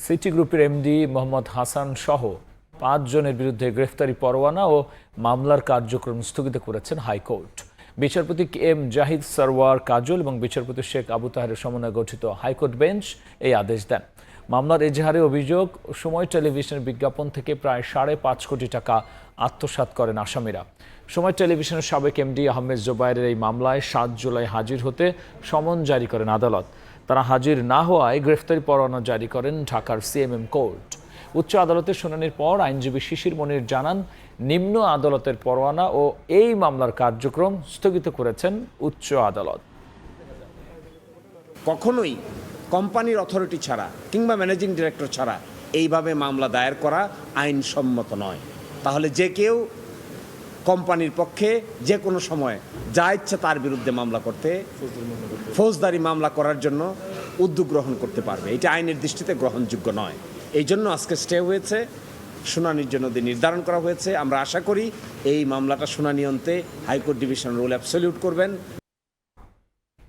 City গ্রুপের MD Mohammad Hasan সহ ৫ জনের বিরুদ্ধে গ্রেফতারি পরোয়ানা ও মামলার কার্যক্রম স্থগিত করেছেন হাইকোর্ট। বিচারপতি এম জাহিদ সরওয়ার কাজল এবং বিচারপতি শেখ আবু তাহেরের সমন্বয়ে গঠিত হাইকোর্ট বেঞ্চ এই আদেশ দেন। মামলার এজাহারে অভিযোগ, সময় টেলিভিশনের বিজ্ঞাপন থেকে প্রায় ৫.৫ কোটি টাকা আত্মসাৎ করেন আসামিরা। সময় টেলিভিশনের সাবেক এমডি আহমেদ জোবায়েরের এই মামলায় ৭ জুলাই হাজির হতে সমন জারি করেন আদালত। তারা হাজির না হওয়ায় গ্রেফতারি পরোয়ানা জারি করেন ঢাকার সিএমএম কোর্ট। উচ্চ আদালতের শুনানির পর আইনজীবী শিশির মনির জানান, নিম্ন আদালতের পরোয়ানা ও এই মামলার কার্যক্রম স্থগিত করেছেন উচ্চ আদালত। কখনোই কোম্পানির অথরিটি ছাড়া কিংবা ম্যানেজিং ডিরেক্টর ছাড়া এইভাবে মামলা দায়ের করা আইনসম্মত নয়। তাহলে যে কেউ কোম্পানির পক্ষে যে কোনো সময় যা ইচ্ছে তার বিরুদ্ধে মামলা করতে, ফৌজদারি মামলা করার জন্য উদ্যোগ গ্রহণ করতে পারবে। এটা আইনের দৃষ্টিতে গ্রহণযোগ্য নয়। এই জন্য আজকে স্টে হয়েছে, শুনানির জন্য দিন নির্ধারণ করা হয়েছে। আমরা আশা করি এই মামলাটা শুনানি অন্তে হাইকোর্ট ডিভিশন রুল অ্যাবসলিউট করবেন।